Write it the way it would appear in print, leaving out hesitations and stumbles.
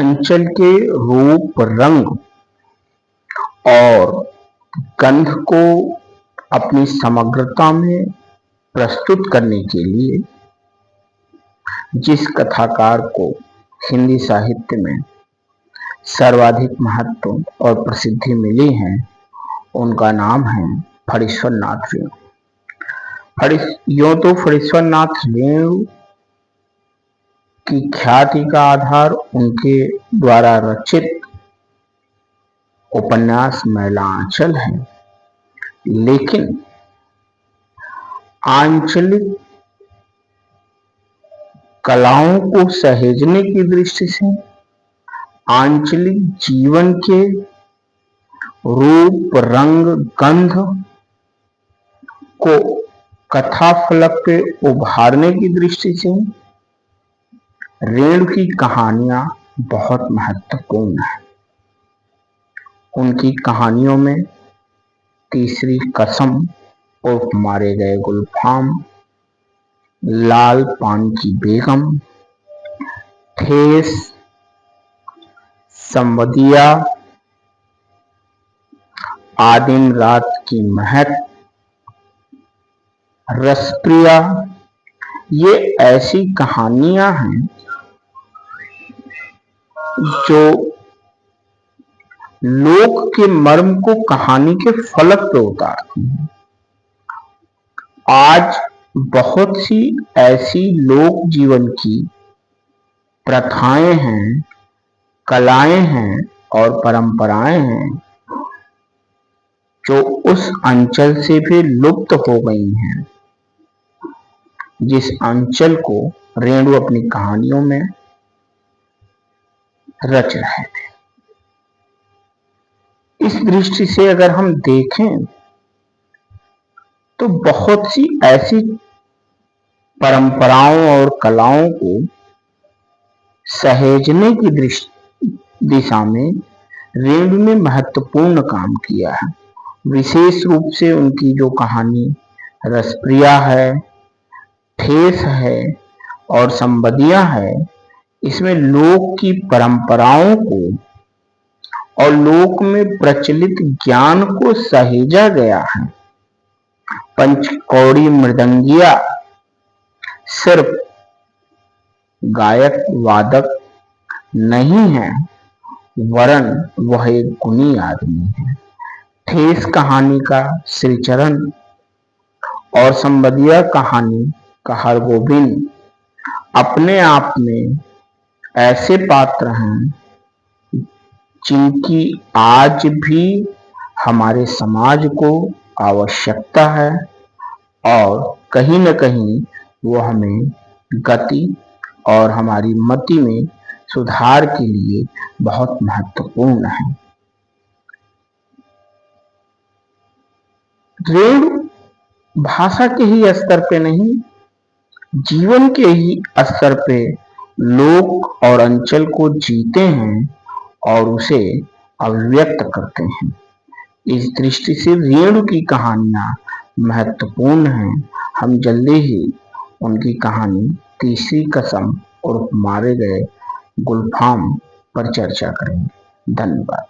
अंचल के रूप, रंग और गंध को अपनी समग्रता में प्रस्तुत करने के लिए जिस कथाकार को हिंदी साहित्य में सर्वाधिक महत्व और प्रसिद्धि मिली है, उनका नाम है फणीश्वर नाथ रेणु। यूं तो फणीश्वर नाथ रेणु की ख्याति का आधार उनके द्वारा रचित उपन्यास मैला आंचल है, लेकिन आंचलिक कलाओं को सहेजने की दृष्टि से, आंचलिक जीवन के रूप, रंग, गंध को कथा फलक पे उभारने की दृष्टि से रेणु की कहानियां बहुत महत्वपूर्ण है। उनकी कहानियों में तीसरी कसम उर्फ मारे गए गुलफाम, लाल पान की बेगम, ठेस, संवदिया, आदिम रात की महक, रसप्रिया, ये ऐसी कहानियां हैं जो लोक के मर्म को कहानी के फलक पे उतारती हैं। आज बहुत सी ऐसी लोक जीवन की प्रथाएं हैं, कलाएं हैं और परंपराएं हैं जो उस अंचल से भी लुप्त हो गई हैं, जिस अंचल को रेणु अपनी कहानियों में रच रहे थे। इस दृष्टि से अगर हम देखें तो बहुत सी ऐसी परंपराओं और कलाओं को सहेजने की दिशा में रेणु ने महत्वपूर्ण काम किया है। विशेष रूप से उनकी जो कहानी रसप्रिया है, ठेस है और संवदिया है, इसमें लोक की परंपराओं को और लोक में प्रचलित ज्ञान को सहेजा गया है। पंचकौड़ी मृदंगिया सिर्फ गायक वादक नहीं है, वरन वह एक गुणी आदमी है। ठेस कहानी का श्रीचरण और संवदिया कहानी का हरगोविंद अपने आप में ऐसे पात्र हैं जिनकी आज भी हमारे समाज को आवश्यकता है और कहीं न कहीं वो हमें गति और हमारी मति में सुधार के लिए बहुत महत्वपूर्ण है। रेणु भाषा के ही स्तर पे नहीं, जीवन के ही स्तर पे लोक और अंचल को जीते हैं और उसे अभिव्यक्त करते हैं। इस दृष्टि से रेणु की कहानियां महत्वपूर्ण हैं। हम जल्दी ही उनकी कहानी तीसरी कसम और मारे गए गुलफाम पर चर्चा करेंगे। धन्यवाद।